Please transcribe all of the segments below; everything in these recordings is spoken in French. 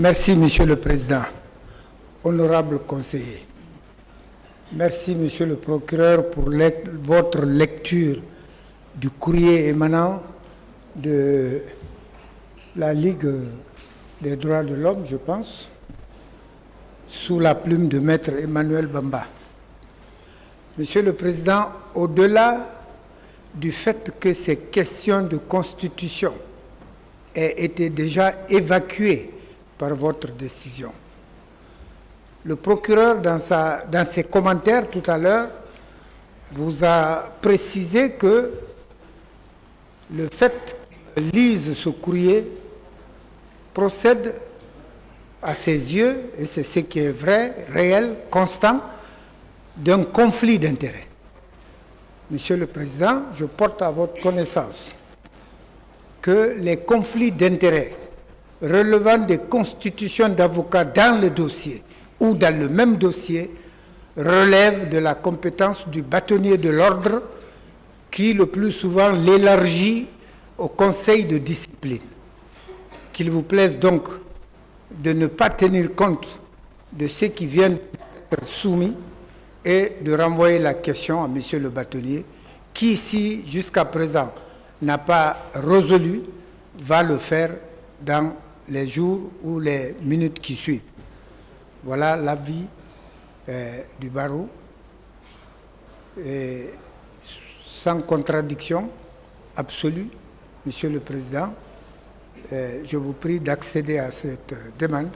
Merci, Monsieur le Président. Honorable conseiller, merci, Monsieur le procureur, pour votre lecture du courrier émanant de la Ligue des droits de l'homme, je pense, sous la plume de Maître Emmanuel Bamba. Monsieur le Président, au-delà du fait que ces questions de constitution aient été déjà évacuées par votre décision, le procureur, dans ses commentaires tout à l'heure, vous a précisé que le fait qu'il lise ce courrier procède à ses yeux, et c'est ce qui est vrai, réel, constant, d'un conflit d'intérêts. Monsieur le Président, je porte à votre connaissance que les conflits d'intérêts relevant des constitutions d'avocats dans le dossier ou dans le même dossier relèvent de la compétence du bâtonnier de l'ordre qui, le plus souvent, l'élargit au conseil de discipline. Qu'il vous plaise donc de ne pas tenir compte de ce qui vient d'être soumis et de renvoyer la question à Monsieur le bâtonnier qui, si jusqu'à présent n'a pas résolu, va le faire dans les jours ou les minutes qui suivent. Voilà l'avis du barreau. Et sans contradiction absolue, Monsieur le Président, je vous prie d'accéder à cette demande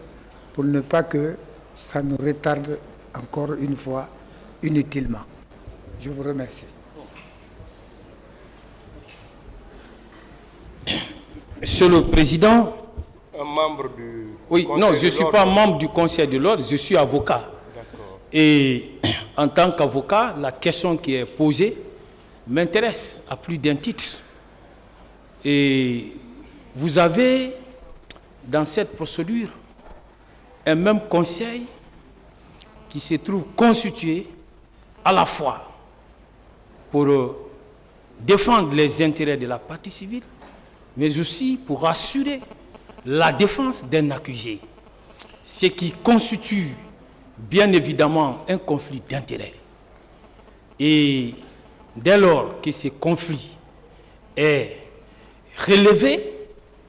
pour ne pas que ça nous retarde encore une fois inutilement. Je vous remercie. Monsieur le Président, un membre du oui, Conseil non, je de ne suis l'ordre. pas membre du Conseil de l'ordre, je suis avocat. Et en tant qu'avocat, la question qui est posée m'intéresse à plus d'un titre. Et vous avez, dans cette procédure, un même conseil qui se trouve constitué à la fois pour défendre les intérêts de la partie civile, mais aussi pour assurer la défense d'un accusé, ce qui constitue bien évidemment un conflit d'intérêts. Et dès lors que ce conflit est relevé,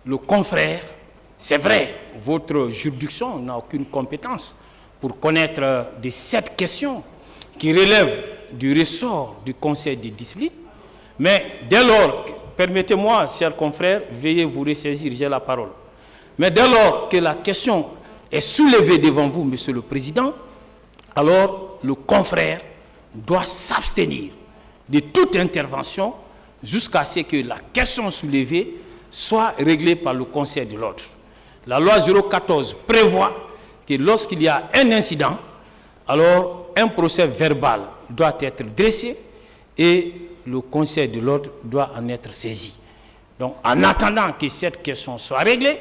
le confrère, c'est vrai, votre juridiction n'a aucune compétence pour connaître de cette question qui relève du ressort du Conseil de discipline, mais dès lors, permettez-moi, chers confrères, veuillez vous ressaisir, j'ai la parole. Mais dès lors que la question est soulevée devant vous, Monsieur le Président, alors le confrère doit s'abstenir de toute intervention jusqu'à ce que la question soulevée soit réglée par le Conseil de l'ordre. La loi 014 prévoit que lorsqu'il y a un incident, alors un procès verbal doit être dressé et le Conseil de l'ordre doit en être saisi. Donc, en attendant que cette question soit réglée,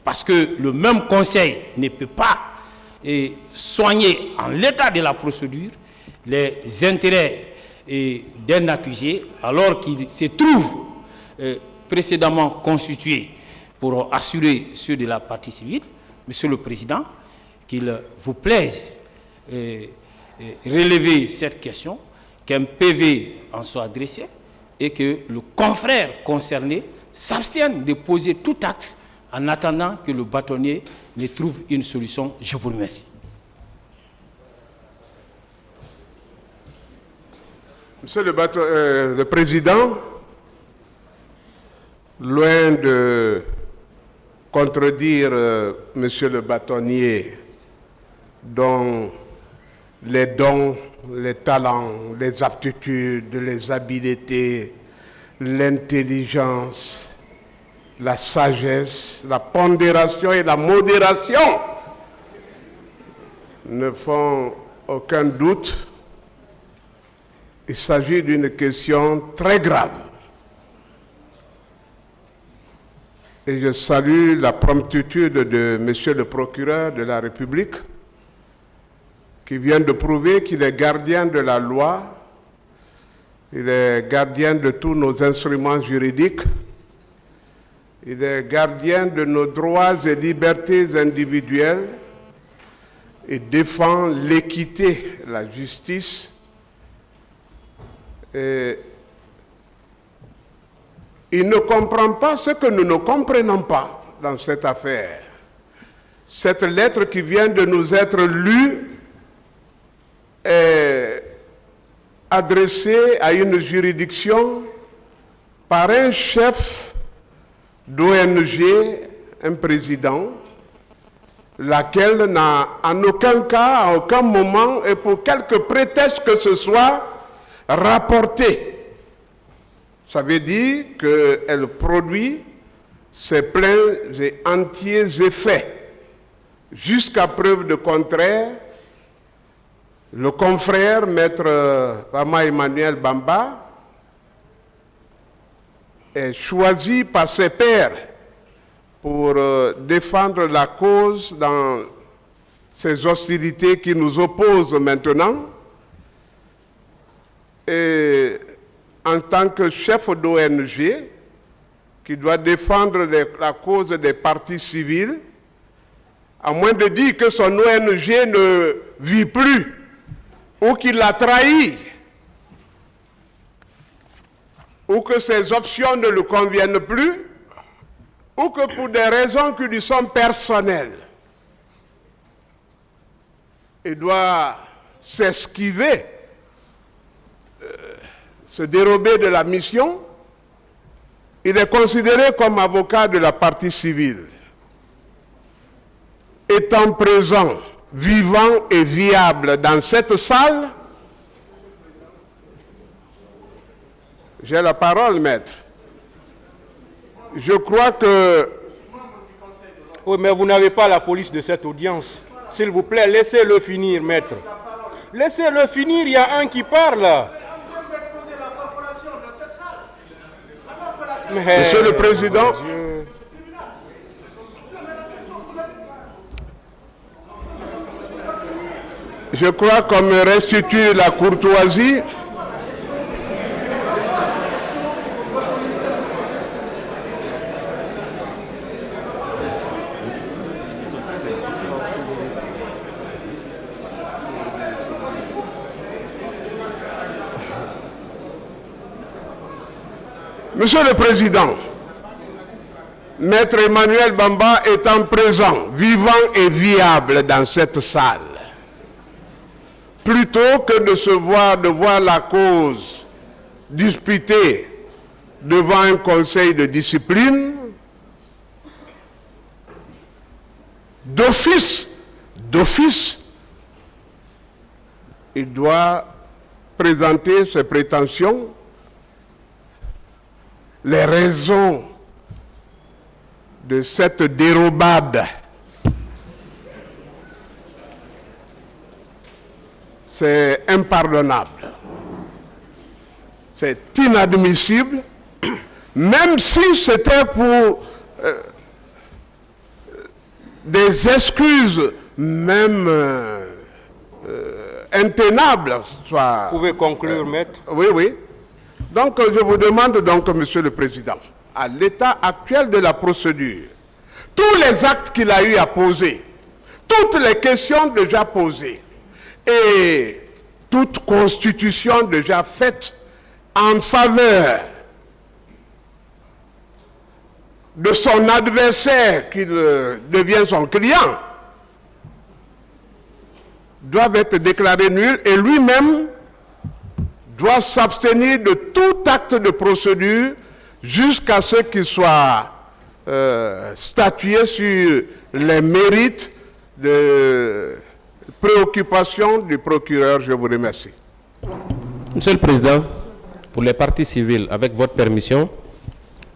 parce que le même Conseil ne peut pas soigner en l'état de la procédure les intérêts d'un accusé, alors qu'il se trouve précédemment constitué pour assurer ceux de la partie civile, Monsieur le Président, qu'il vous plaise relever cette question, qu'un PV en soit adressé et que le confrère concerné s'abstienne de poser tout acte en attendant que le bâtonnier ne trouve une solution. Je vous remercie. Monsieur le Président, loin de contredire Monsieur le bâtonnier dont les dons, les talents, les aptitudes, les habiletés, l'intelligence, la sagesse, la pondération et la modération ne font aucun doute. Il s'agit d'une question très grave. Et je salue la promptitude de Monsieur le procureur de la République qui vient de prouver qu'il est gardien de la loi, il est gardien de tous nos instruments juridiques, Il est gardien de nos droits et libertés individuelles et défend l'équité, la justice. Et il ne comprend pas ce que nous ne comprenons pas dans cette affaire. Cette lettre qui vient de nous être lue est adressée à une juridiction par un chef d'ONG, un président, laquelle n'a en aucun cas, à aucun moment et pour quelque prétexte que ce soit, rapporté. Ça veut dire qu'elle produit ses pleins et entiers effets. Jusqu'à preuve de contraire, le confrère, maître Pama Emmanuel Bamba, est choisi par ses pairs pour défendre la cause dans ces hostilités qui nous opposent maintenant. Et en tant que chef d'ONG, qui doit défendre la cause des partis civils, à moins de dire que son ONG ne vit plus ou qu'il l'a trahi, ou que ses options ne lui conviennent plus, ou que pour des raisons qui lui sont personnelles, il doit s'esquiver, se dérober de la mission. Il est considéré comme avocat de la partie civile. Étant présent, vivant et viable dans cette salle, j'ai la parole, maître. Je crois que... Oui, mais vous n'avez pas la police de cette audience. S'il vous plaît, laissez-le finir, maître. Laissez-le finir, il y a un qui parle. Mais... Monsieur le Président, je crois qu'on me restitue la courtoisie. Monsieur le Président, Maître Emmanuel Bamba étant présent, vivant et viable dans cette salle, plutôt que de voir la cause disputée devant un conseil de discipline, d'office, il doit présenter ses prétentions, les raisons de cette dérobade. C'est impardonnable. C'est inadmissible, même si c'était pour des excuses même intenables. Soit, vous pouvez conclure, maître. Oui, oui. Donc, je vous demande donc, Monsieur le Président, à l'état actuel de la procédure, tous les actes qu'il a eu à poser, toutes les questions déjà posées et toute constitution déjà faite en faveur de son adversaire qui devient son client, doivent être déclarés nuls et lui-même doit s'abstenir de tout acte de procédure jusqu'à ce qu'il soit statué sur les mérites de préoccupation du procureur. Je vous remercie. Monsieur le Président, pour les parties civiles, avec votre permission,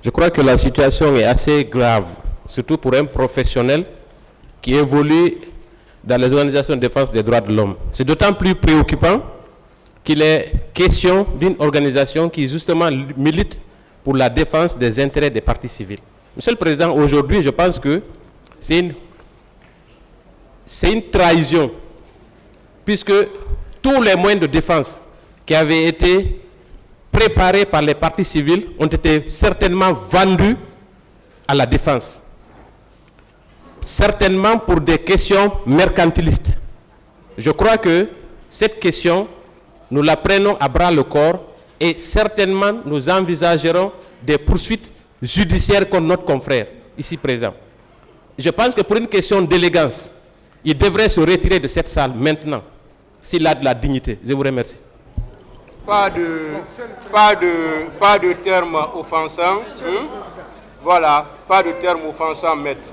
je crois que la situation est assez grave, surtout pour un professionnel qui évolue dans les organisations de défense des droits de l'homme. C'est d'autant plus préoccupant qu'il est question d'une organisation qui justement milite pour la défense des intérêts des parties civiles. Monsieur le Président, aujourd'hui, je pense que c'est une trahison, puisque tous les moyens de défense qui avaient été préparés par les parties civiles ont été certainement vendus à la défense. Certainement pour des questions mercantilistes. Je crois que cette question, nous la prenons à bras le corps et certainement nous envisagerons des poursuites judiciaires contre notre confrère ici présent. Je pense que pour une question d'élégance, il devrait se retirer de cette salle maintenant, s'il a de la dignité. Je vous remercie. Pas de termes offensants. Voilà, pas de termes offensants, maître.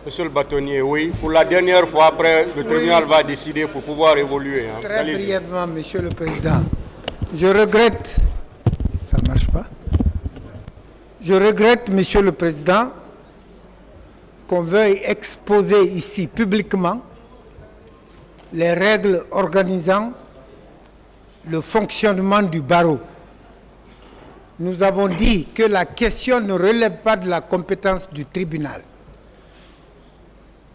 Monsieur le bâtonnier, oui, pour la dernière fois, après, le tribunal va décider pour pouvoir évoluer. Hein. Très brièvement, Monsieur le Président, je regrette, ça ne marche pas, je regrette, Monsieur le Président, qu'on veuille exposer ici publiquement les règles organisant le fonctionnement du barreau. Nous avons dit que la question ne relève pas de la compétence du tribunal.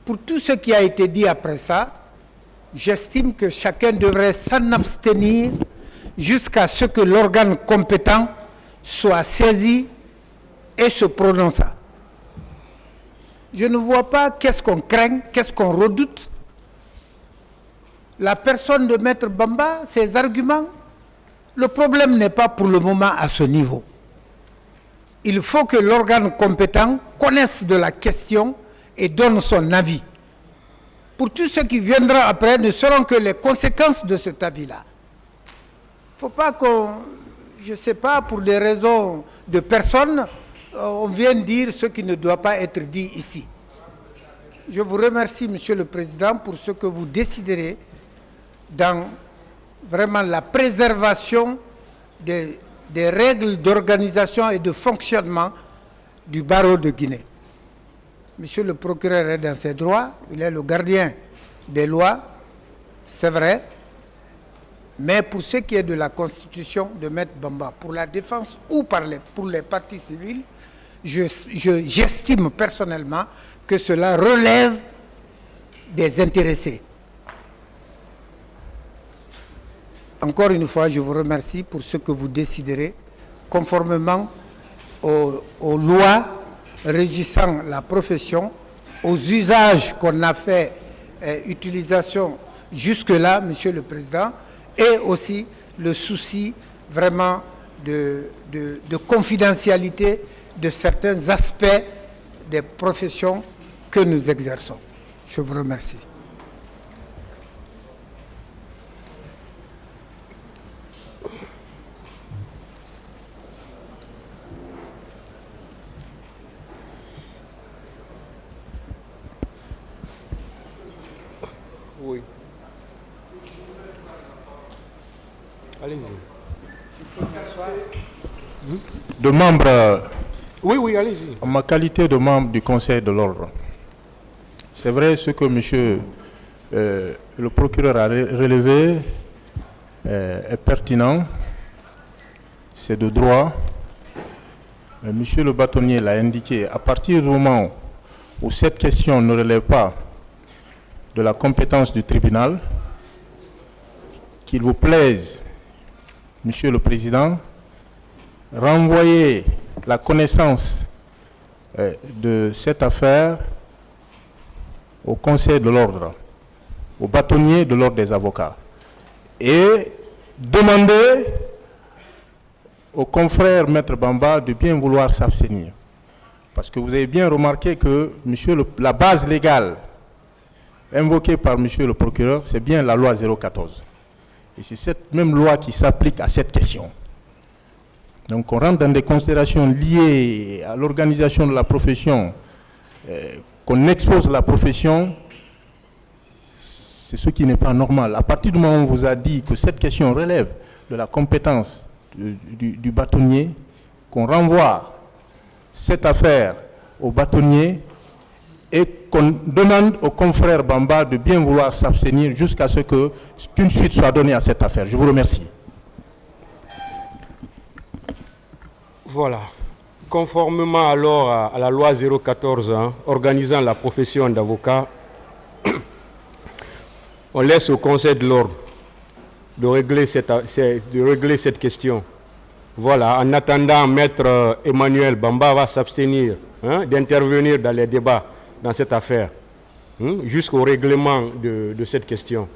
Pour tout ce qui a été dit après ça, j'estime que chacun devrait s'en abstenir jusqu'à ce que l'organe compétent soit saisi et se prononce. Je ne vois pas qu'est-ce qu'on craint, qu'est-ce qu'on redoute. La personne de Maître Bamba, ses arguments, le problème n'est pas pour le moment à ce niveau. Il faut que l'organe compétent connaisse de la question et donne son avis. Pour tout ce qui viendra après ne seront que les conséquences de cet avis-là. Il ne faut pas qu'on, je ne sais pas, pour des raisons de personnes, on vienne dire ce qui ne doit pas être dit ici. Je vous remercie, Monsieur le Président, pour ce que vous déciderez dans vraiment la préservation des règles d'organisation et de fonctionnement du barreau de Guinée. Monsieur le procureur est dans ses droits, il est le gardien des lois, c'est vrai, mais pour ce qui est de la constitution de Maître Bamba, pour la défense ou pour les parties civiles, j'estime personnellement que cela relève des intéressés. Encore une fois, je vous remercie pour ce que vous déciderez, conformément aux lois régissant la profession, aux usages qu'on a fait utilisation jusque-là, Monsieur le Président, et aussi le souci vraiment de confidentialité de certains aspects des professions que nous exerçons. Je vous remercie. Oui. Allez-y. De membre, Oui, allez-y. en ma qualité de membre du Conseil de l'ordre, c'est vrai ce que monsieur le procureur a relevé est pertinent, c'est de droit. Monsieur le bâtonnier l'a indiqué, à partir du moment où cette question ne relève pas de la compétence du tribunal, qu'il vous plaise, Monsieur le Président, renvoyer la connaissance de cette affaire au Conseil de l'ordre, au bâtonnier de l'ordre des avocats, et demander au confrère Maître Bamba de bien vouloir s'abstenir. Parce que vous avez bien remarqué que la base légale invoquée par Monsieur le procureur, c'est bien la loi 014. Et c'est cette même loi qui s'applique à cette question. Donc on rentre dans des considérations liées à l'organisation de la profession, qu'on expose la profession, c'est ce qui n'est pas normal. À partir du moment où on vous a dit que cette question relève de la compétence du bâtonnier, qu'on renvoie cette affaire au bâtonnier et qu'on demande au confrère Bamba de bien vouloir s'abstenir jusqu'à ce qu'une suite soit donnée à cette affaire. Je vous remercie. Voilà. Conformément alors à la loi 014, organisant la profession d'avocat, on laisse au Conseil de l'ordre de régler cette question. Voilà, en attendant, Maître Emmanuel Bamba va s'abstenir d'intervenir dans les débats dans cette affaire, jusqu'au règlement de cette question.